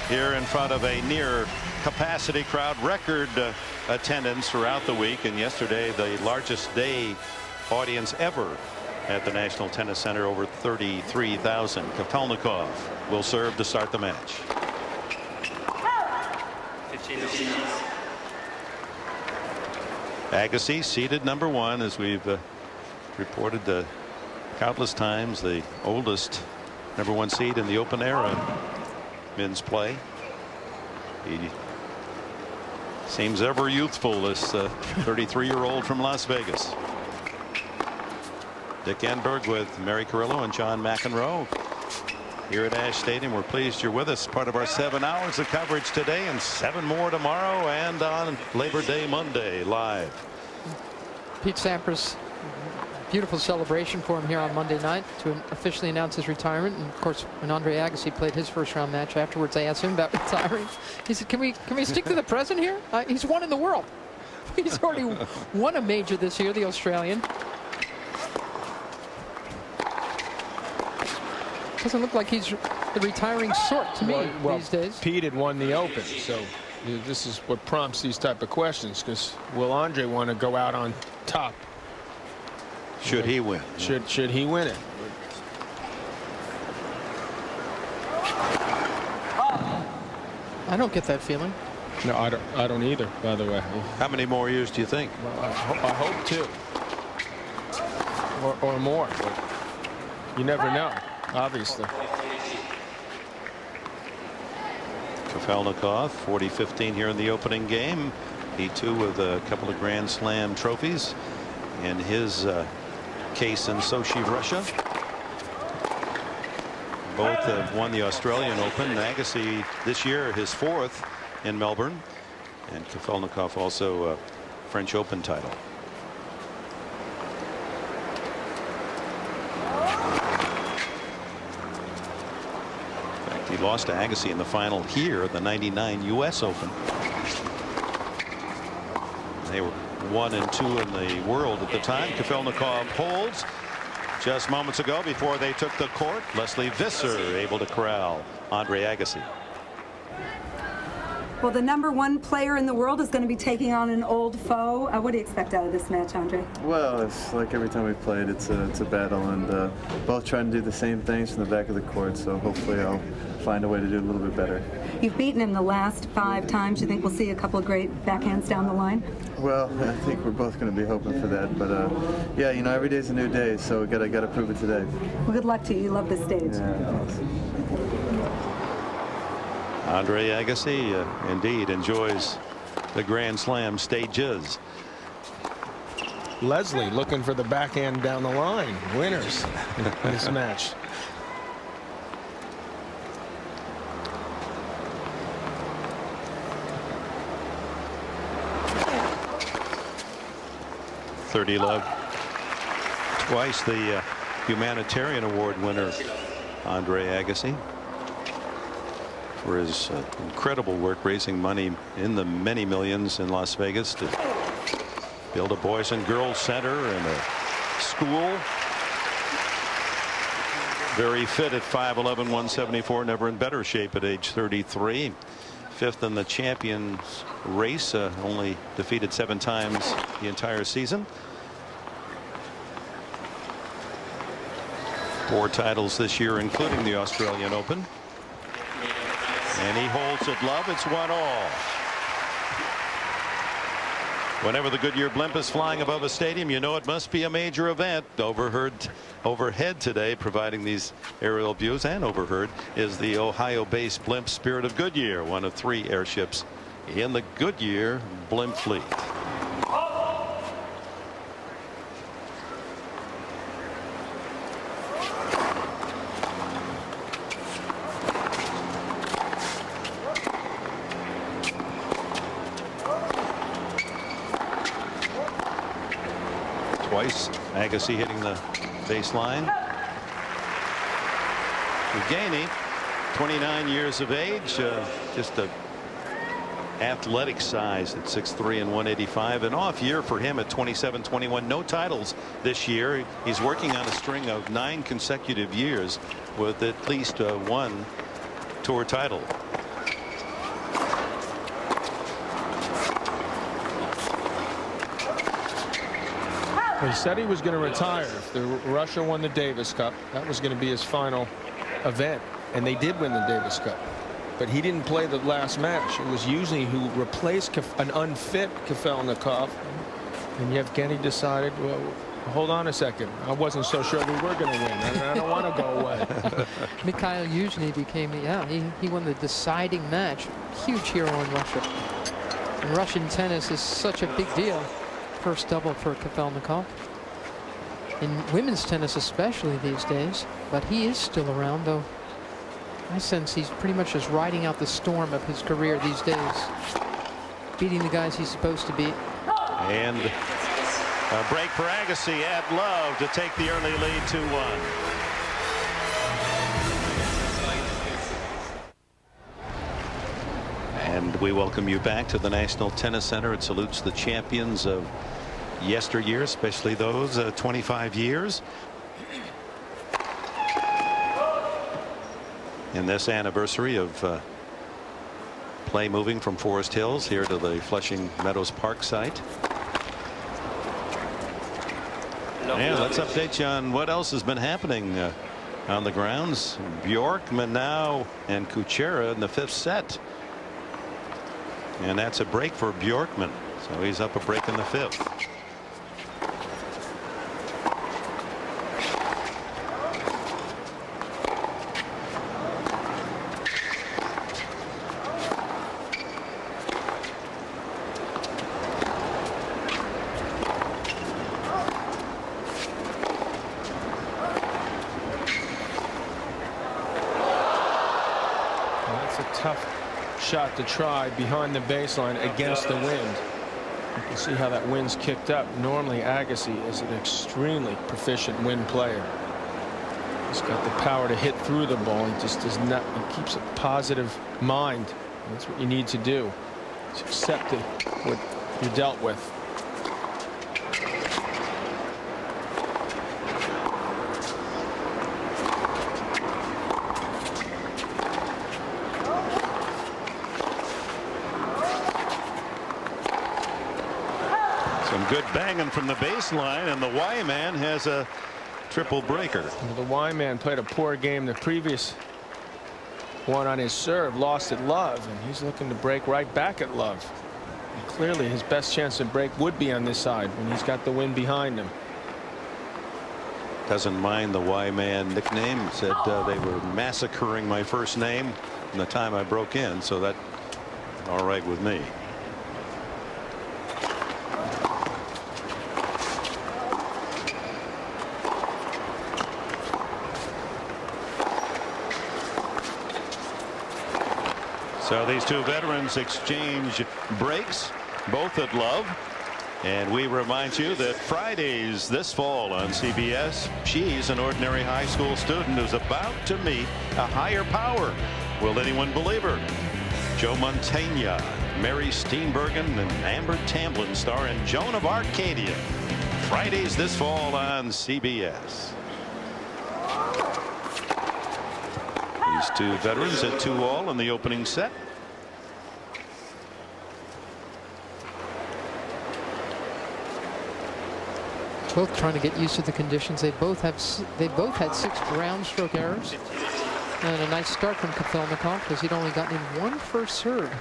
here in front of a near capacity crowd. Record attendance throughout the week, and yesterday the largest day audience ever at the National Tennis Center, over 33,000. Kafelnikov will serve to start the match. 15. Agassi seeded #1, as we've reported countless times, the oldest #1 seed in the open era men's play. He seems ever youthful, this 33-year-old from Las Vegas. Dick Enberg with Mary Carrillo and John McEnroe here at Ash Stadium. We're pleased you're with us. Part of our 7 hours of coverage today, and 7 more tomorrow, and on Labor Day Monday live. Pete Sampras, beautiful celebration for him here on Monday night to officially announce his retirement. And of course, when Andre Agassi played his first-round match afterwards, I asked him about retiring. He said, "Can we stick to the present here? He's won in the world. He's already won a major this year, the Australian." Doesn't look like he's the retiring sort to me these days. Pete had won the Open, so this is what prompts these type of questions. Because will Andre want to go out on top? Should he win? Should he win it? I don't get that feeling. No, I don't either. By the way. How many more years do you think? Well, I hope 2 or more, but you never know. Obviously. Kafelnikov, 40-15 here in the opening game. He too with a couple of Grand Slam trophies in his case in Sochi, Russia. Both have won the Australian Open. Agassi this year his 4th in Melbourne, and Kafelnikov also a French Open title. He lost to Agassi in the final here at the '99 U.S. Open. They were 1 and 2 in the world at the time. Kafelnikov holds just moments ago before they took the court. Leslie Visser able to corral Andre Agassi. Well, the #1 player in the world is going to be taking on an old foe. What do you expect out of this match, Andre? Well, it's like every time we've played, it's a battle, and both trying to do the same things from the back of the court, so hopefully I'll find a way to do it a little bit better. You've beaten him the last 5 times. You think we'll see a couple of great backhands down the line? Well, I think we're both going to be hoping for that, but yeah, you know, every day's a new day, so we gotta prove it today. Well, good luck to you. You love this stage. Yeah, awesome. Andre Agassi indeed enjoys the Grand Slam stages. Leslie looking for the backhand down the line. Winners in this match. .30 love. Twice the humanitarian award winner, Andre Agassi, for his incredible work raising money in the many millions in Las Vegas to build a boys and girls center and a school. Very fit at 5'11", 174, never in better shape at age 33. 5th in the champions race, only defeated 7 times the entire season. 4 titles this year, including the Australian Open. And he holds it, love. It's 1-all. Whenever the Goodyear blimp is flying above a stadium, you know it must be a major event. Overhead today, providing these aerial views, and overheard, is the Ohio-based blimp Spirit of Goodyear, one of 3 airships in the Goodyear blimp fleet. Twice Agassi hitting the baseline. Yevgeny, 29 years of age, just a athletic size at 6'3" and 185. An off year for him at 27-21. No titles this year. He's working on a string of 9 consecutive years with at least 1 tour title. He said he was going to retire if Russia won the Davis Cup. That was going to be his final event, and they did win the Davis Cup. But he didn't play the last match. It was Yevgeny who replaced an unfit Kafelnikov, and Yevgeny decided, well, hold on a second. I wasn't so sure we were going to win. I don't want to go away. Mikhail Yuzhny became, he won the deciding match. Huge hero in Russia. And Russian tennis is such a big deal. First double for Kafelnikov. In women's tennis especially these days. But he is still around, though I sense he's pretty much just riding out the storm of his career these days. Beating the guys he's supposed to beat. And a break for Agassi at love to take the early lead 2-1. And we welcome you back to the National Tennis Center. It salutes the champions of yesteryear, especially those 25 years. In this anniversary of play moving from Forest Hills here to the Flushing Meadows Park site. And let's update you on what else has been happening on the grounds. Bjorkman now and Kuchera in the 5th set. And that's a break for Bjorkman. So he's up a break in the 5th. Tough shot to try behind the baseline against the wind. You can see how that wind's kicked up. Normally Agassi is an extremely proficient wind player. He's got the power to hit through the ball. He just does not. He keeps a positive mind. That's what you need to do. Just accept it, what you're dealt with. Good banging from the baseline, and the Y-man has a triple breaker. The Y-man played a poor game the previous one on his serve, lost at love, and he's looking to break right back at love. And clearly his best chance to break would be on this side when he's got the wind behind him. Doesn't mind the Y-man nickname. Said they were massacring my first name from the time I broke in, so that's all right with me. So these two veterans exchange breaks, both at love. And we remind you that Fridays this fall on CBS, she's an ordinary high school student who's about to meet a higher power. Will anyone believe her? Joe Montaigne, Mary Steenburgen, and Amber Tamblyn star in Joan of Arcadia. Fridays this fall on CBS. These two veterans at 2-all in the opening set. Both trying to get used to the conditions. They both had 6 ground stroke errors, and a nice start from Kafelnikov because he'd only gotten in 1 first serve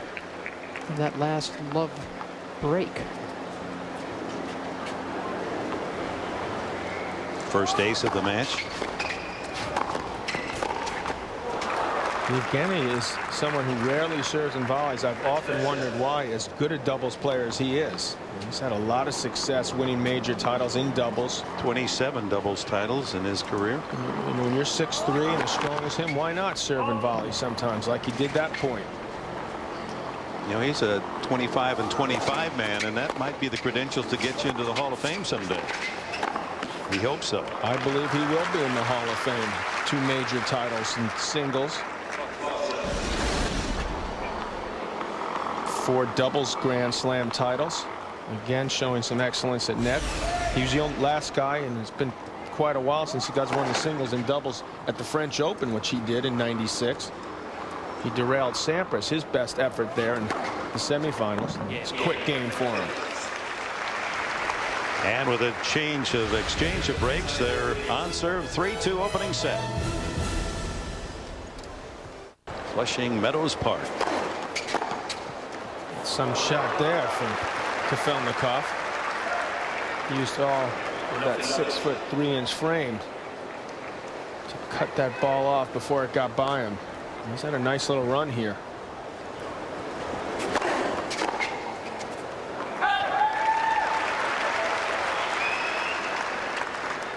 in that last love break. First ace of the match. Yevgeny is someone who rarely serves in volleys. I've often wondered why, as good a doubles player as he is. He's had a lot of success winning major titles in doubles. 27 doubles titles in his career. And when you're 6'3" and as strong as him, why not serve in volley sometimes like he did that point? You know, he's a 25 and 25 man, and that might be the credentials to get you into the Hall of Fame someday. We hope so. I believe he will be in the Hall of Fame. 2 major titles in singles. 4 doubles Grand Slam titles. Again, showing some excellence at net. He was the last guy, and it's been quite a while since he got one of the singles and doubles at the French Open, which he did in '96. He derailed Sampras, his best effort there in the semifinals. It's a quick game for him. And with a exchange of breaks, they're on serve 3-2 opening set. Flushing Meadows Park. Some shot there from Kafelnikov. Used all of that 6'3" frame to cut that ball off before it got by him. He's had a nice little run here.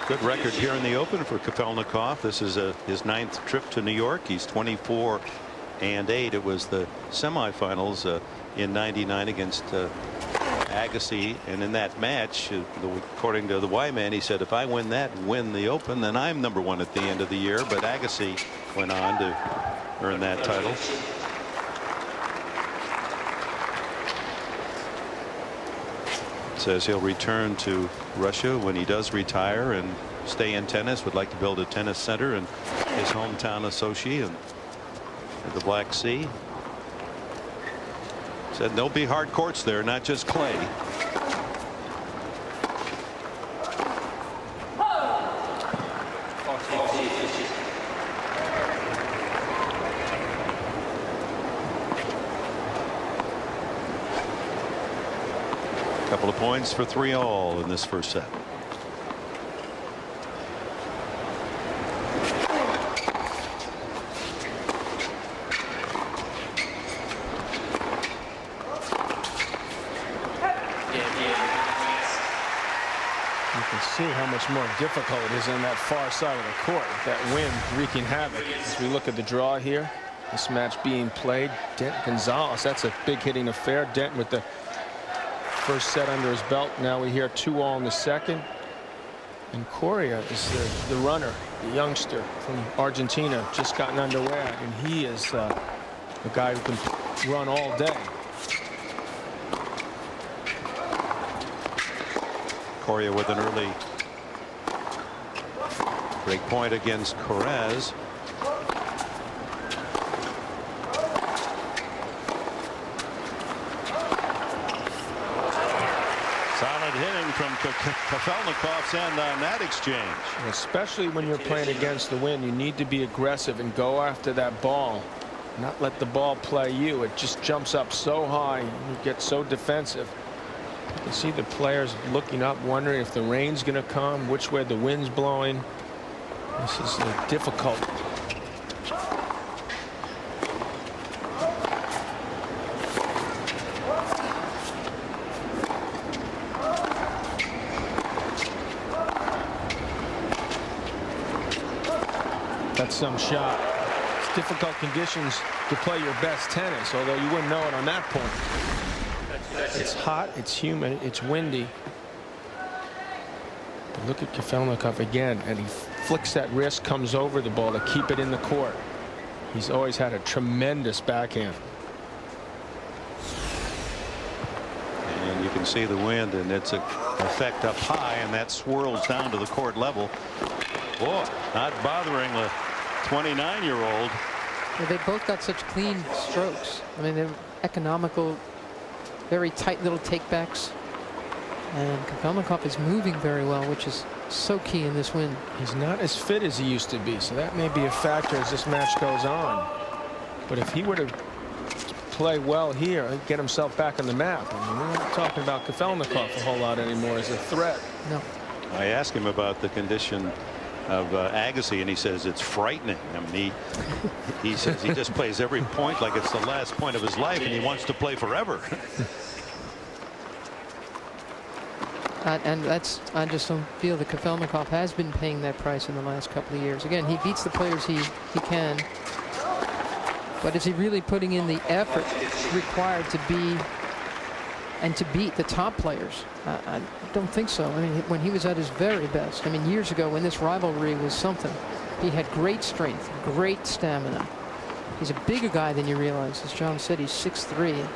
Good record here in the Open for Kafelnikov. This is his 9th trip to New York. He's 24-8. It was the semifinals in '99 against Agassi, and in that match, according to the Y-Man, he said, if I win that and win the Open, then I'm #1 at the end of the year. But Agassi went on to earn that title. Says he'll return to Russia when he does retire and stay in tennis. Would like to build a tennis center in his hometown of Sochi and the Black Sea. Said there'll be hard courts there, not just clay. Couple of points for 3-all in this first set. You can see how much more difficult it is on that far side of the court. That wind wreaking havoc. As we look at the draw here, this match being played, Dent Gonzalez, that's a big hitting affair. Dent with the first set under his belt. Now we hear 2-all in the second. And Coria is the runner, the youngster from Argentina, just gotten underway, and he is a guy who can run all day. Coria with an early break point against Correz. Solid hitting from Kafelnikov's end on that exchange. Especially when you're playing against the wind, you need to be aggressive and go after that ball, not let the ball play you. It just jumps up so high, you get so defensive. You can see the players looking up, wondering if the rain's going to come, which way the wind's blowing. This is difficult. That's some shot. It's difficult conditions to play your best tennis, although you wouldn't know it on that point. It's hot, it's humid, it's windy. But look at Kafelnikov again, and he flicks that wrist, comes over the ball to keep it in the court. He's always had a tremendous backhand. And you can see the wind and its effect up high, and that swirls down to the court level. Boy, not bothering the 29-year-old. Well, they both got such clean strokes. I mean, they're economical, very tight little takebacks. And Kafelnikov is moving very well, which is so key in this win. He's not as fit as he used to be, so that may be a factor as this match goes on. But if he were to play well here, he'd get himself back on the map. I mean, we're not talking about Kafelnikov a whole lot anymore as a threat. No. I asked him about the condition of Agassi, and he says it's frightening. I mean, he says he just plays every point like it's the last point of his life, and he wants to play forever. And that's, I just don't feel that Kafelnikov has been paying that price in the last couple of years. Again, he beats the players he can, but is he really putting in the effort required to be and to beat the top players? I don't think so. I mean, when he was at his very best, I mean, years ago when this rivalry was something, he had great strength, great stamina. He's a bigger guy than you realize. As John said, he's 6'3".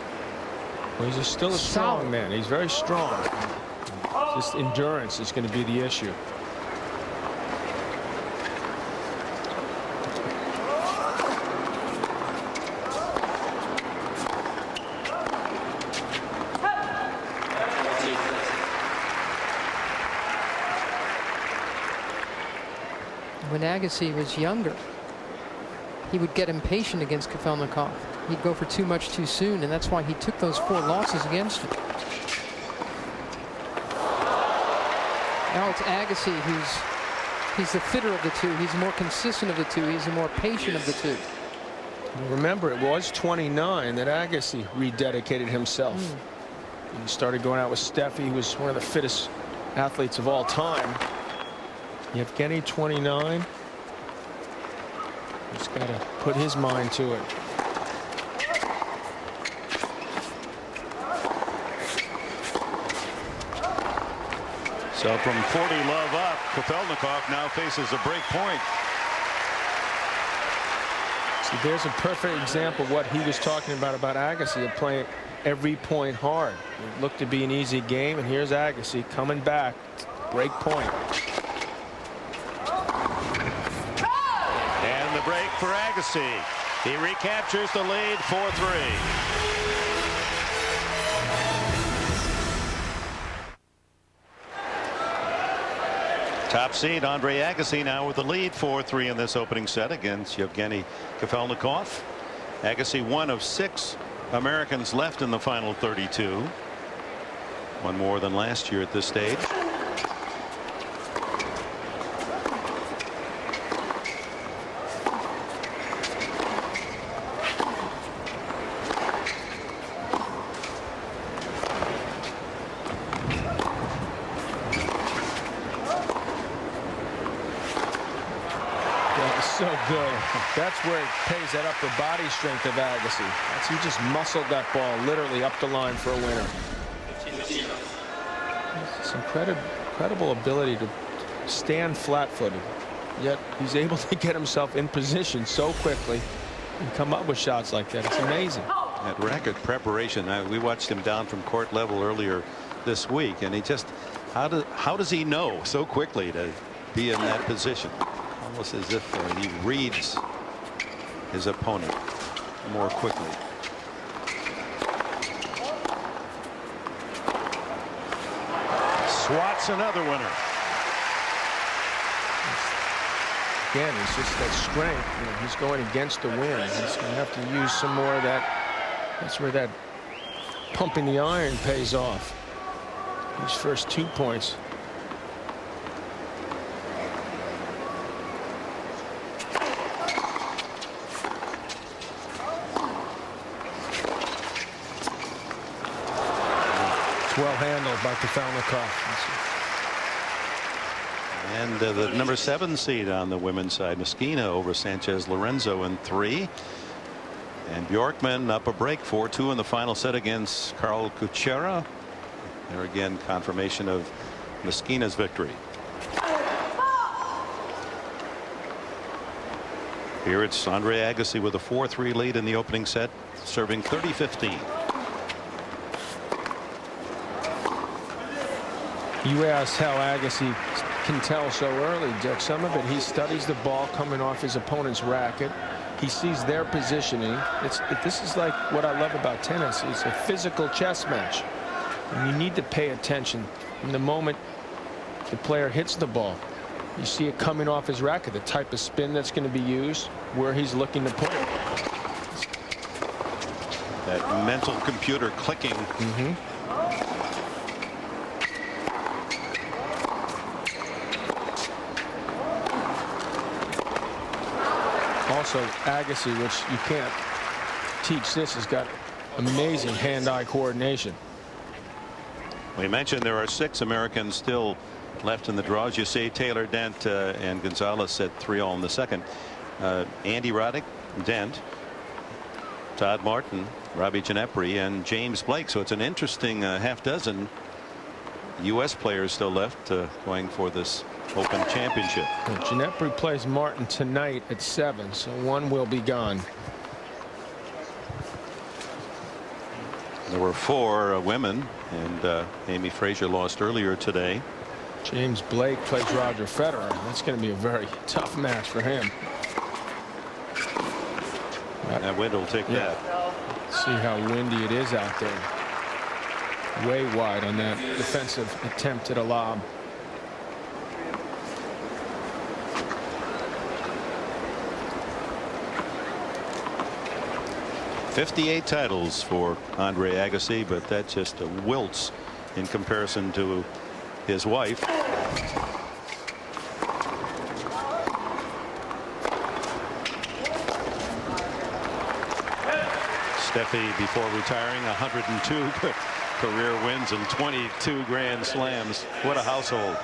Well, he's still a strong man. He's very strong. Just endurance is going to be the issue. Agassi was younger, he would get impatient against Kafelnikov. He'd go for too much too soon, and that's why he took those 4 losses against him. Now it's Agassi he's the fitter of the two. He's the more consistent of the two. He's the more patient of the two. Remember, it was 29 that Agassi rededicated himself. He started going out with Steffi, who was one of the fittest athletes of all time. Yevgeny, 29. He's got to put his mind to it. So from 40 love up, Kafelnikov now faces a break point. See, there's a perfect example of what he was talking about Agassi, of playing every point hard. It looked to be an easy game, and here's Agassi coming back. Break point. And the break for Agassi. He recaptures the lead 4-3. Top seed Andre Agassi now with the lead 4-3 in this opening set against Yevgeny Kafelnikov. Agassi, one of 6 Americans left in the final 32. One more than last year at this stage. So good. That's where it pays that upper body strength of Agassi. He just muscled that ball literally up the line for a winner. It's incredible ability to stand flat-footed, yet he's able to get himself in position so quickly and come up with shots like that. It's amazing. That racket preparation. We watched him down from court level earlier this week, and he just how does he know so quickly to be in that position? Almost as if he reads his opponent more quickly. Swats another winner. Again, it's just that strength. You know, he's going against the wind. He's going to have to use some more of that. That's where that pumping the iron pays off. These first 2 points. Well handled by Kafelnikov. And the number 7 seed on the women's side, Meskina over Sanchez Lorenzo in 3. And Bjorkman up a break 4-2 in the final set against Carl Kuchera. There again, confirmation of Meskina's victory. Here it's Andre Agassi with a 4-3 lead in the opening set, serving 30-15. You asked how Agassi can tell so early, Dick. Some of it, he studies the ball coming off his opponent's racket. He sees their positioning. This is like what I love about tennis. It's a physical chess match. And you need to pay attention. In the moment the player hits the ball, you see it coming off his racket, the type of spin that's going to be used, where he's looking to put it. That mental computer clicking. Also, Agassi, which you can't teach this, has got amazing hand-eye coordination. We mentioned there are 6 Americans still left in the draws. You see Taylor, Dent, and Gonzalez at 3-all in the second. Andy Roddick, Dent, Todd Martin, Robbie Ginepri, and James Blake. So it's an interesting half dozen U.S. players still left going for this Open Championship. Ginepri plays Martin tonight at 7, so 1 will be gone. There were 4 women, and Amy Frazier lost earlier today. James Blake plays Roger Federer. That's going to be a very tough match for him. That wind will take that. See how windy it is out there. Way wide on that defensive attempt at a lob. 58 titles for Andre Agassi, but that's just a wilts in comparison to his wife. Steffi, before retiring, 102 career wins and 22 Grand Slams. What a household.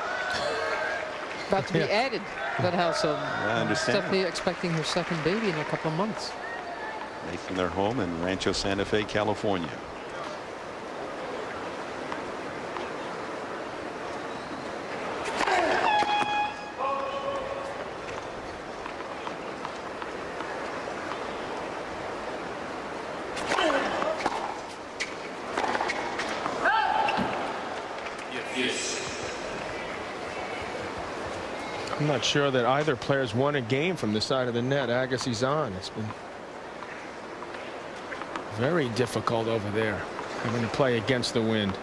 About to be added to that household. I understand. Steffi expecting her second baby in a couple of months. Making their home in Rancho Santa Fe, California. I'm not sure that either player's won a game from the side of the net. Agassi's on. It's been very difficult over there, having to play against the wind.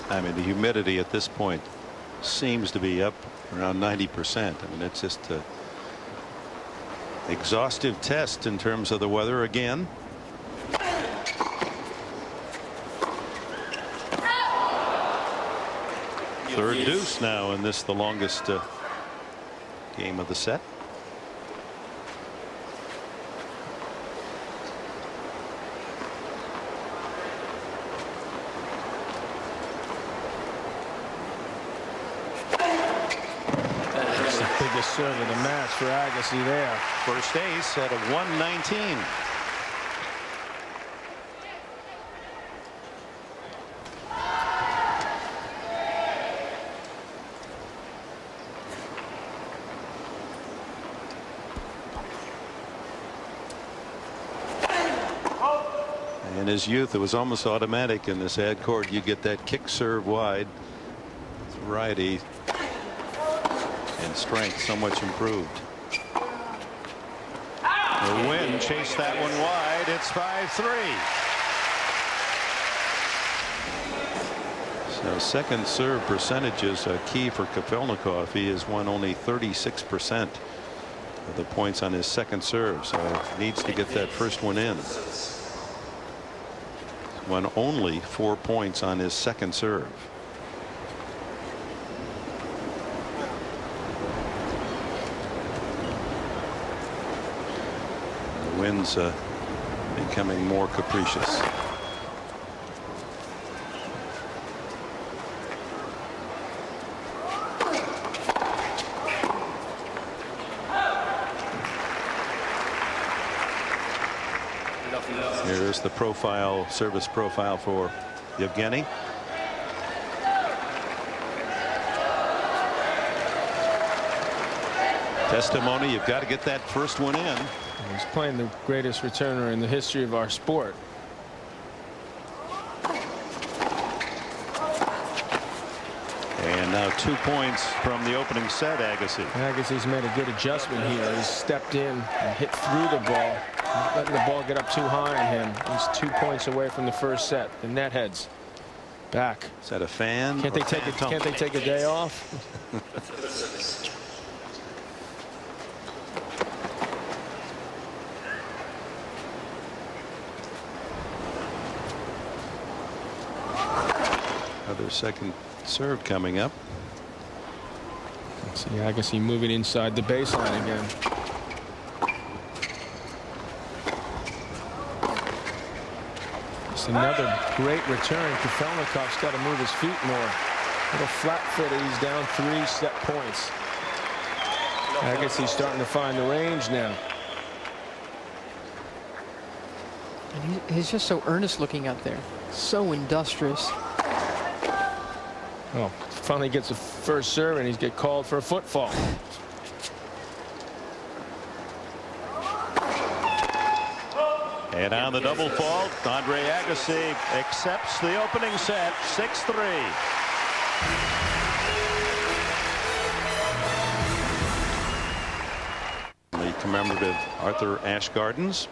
I mean, the humidity at this point seems to be up around 90%. I mean, it's just a exhaustive test in terms of the weather again. Third deuce now in this, the longest game of the set. Biggest serve of the match for Agassi there. First ace at a 119. In his youth, it was almost automatic in this ad court. You get that kick serve wide. Variety and strength so much improved. The wind chased that one wide. It's 5-3. So second serve percentage is a key for Kafelnikov. He has won only 36% of the points on his second serve, so needs to get that first one in. Won only 4 points on his second serve. The wind's becoming more capricious. Here's the profile, service profile for Yevgeny. Testimony, you've got to get that first one in. He's playing the greatest returner in the history of our sport. And now 2 points from the opening set, Agassi. Agassi's made a good adjustment here. He's stepped in and hit through the ball. Not letting the ball get up too high on him. He's 2 points away from the first set. The net heads back. Is that a fan? Can't they take a day off? Another second serve coming up. See Agassi moving inside the baseline again. It's another great return. Kafelnikov's got to move his feet more. A little flat-footed. He's down 3 set points. Agassi's starting to find the range now. And he's just so earnest looking out there. So industrious. Oh, finally gets a first serve and he's get called for a footfall. And on the double fault, Andre Agassi accepts the opening set, 6-3. commemorative Arthur Ashe Gardens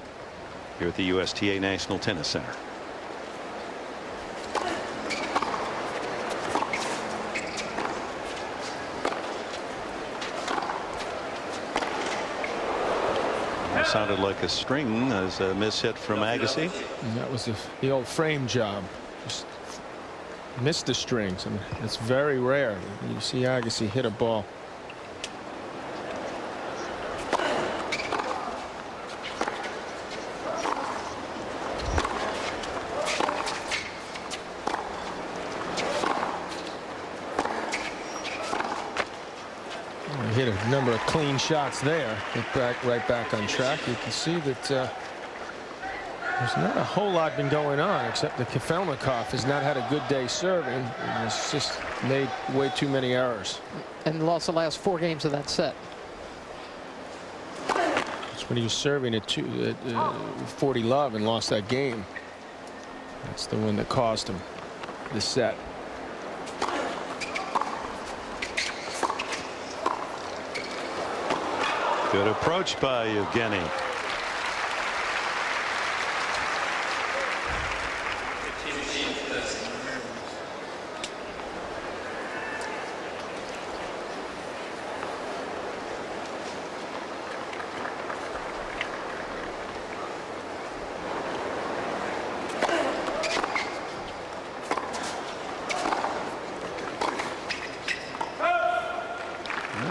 here at the USTA National Tennis Center. It sounded like a string as a miss hit from Agassi. And that was the old frame job. Just missed the strings. I mean, it's very rare. You see Agassi hit a ball. He hit a number of clean shots there. Get right back on track. You can see that there's not a whole lot been going on, except that Kafelnikov has not had a good day serving. And it's just made way too many errors. And lost the last 4 games of that set. That's when he was serving at 40 love and lost that game. That's the one that cost him the set. Good approach by Yevgeny.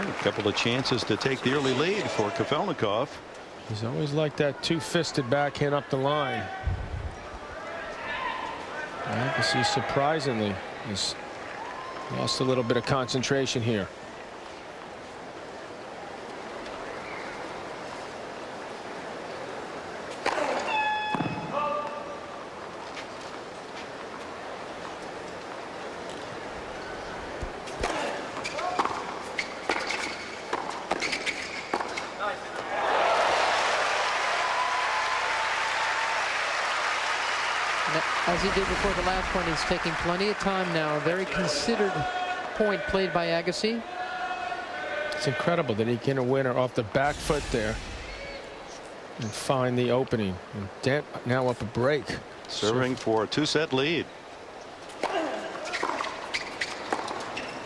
A couple of chances to take the early lead for Kafelnikov. He's always like that two-fisted backhand up the line. Agassi surprisingly has lost a little bit of concentration here. As he did before the last point, he's taking plenty of time now. A very considered point played by Agassi. It's incredible that he can win her off the back foot there and find the opening. And Dent now up a break. Serving for a 2-set lead.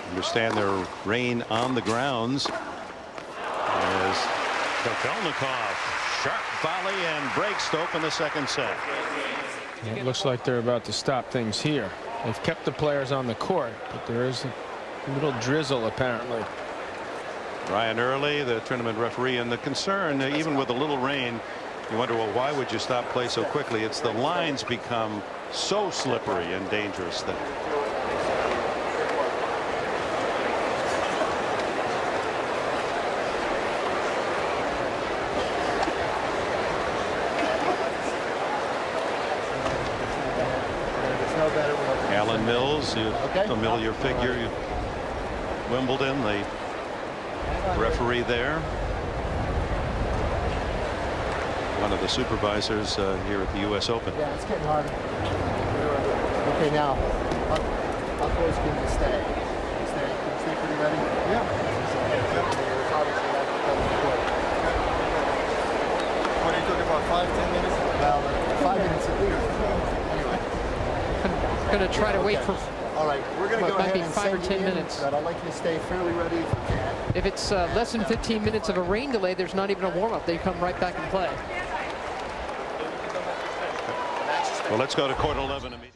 Understand their rain on the grounds as Kafelnikov sharp volley and breaks to open the second set. It looks like they're about to stop things here. They've kept the players on the court, but there is a little drizzle apparently. Ryan Early, the tournament referee, and the concern, even with a little rain, you wonder, well, why would you stop play so quickly? It's the lines become so slippery and dangerous that Alan Mills, a familiar figure, Wimbledon, the referee there, one of the supervisors here at the U.S. Open. Yeah, it's getting harder. Okay, now, how close can you stay? Can you stay pretty ready? Yeah. What are you talking about, 5-10 minutes? Well, 5 minutes at least. Anyway. Going to try to wait for. All right, we're going to go might ahead be and 5 or send 10 you in, minutes. but I'd like you to stay fairly ready if you can. If it's less than 15 minutes of a rain delay, there's not even a warm-up. They come right back and play. Well, let's go to court 11 immediately.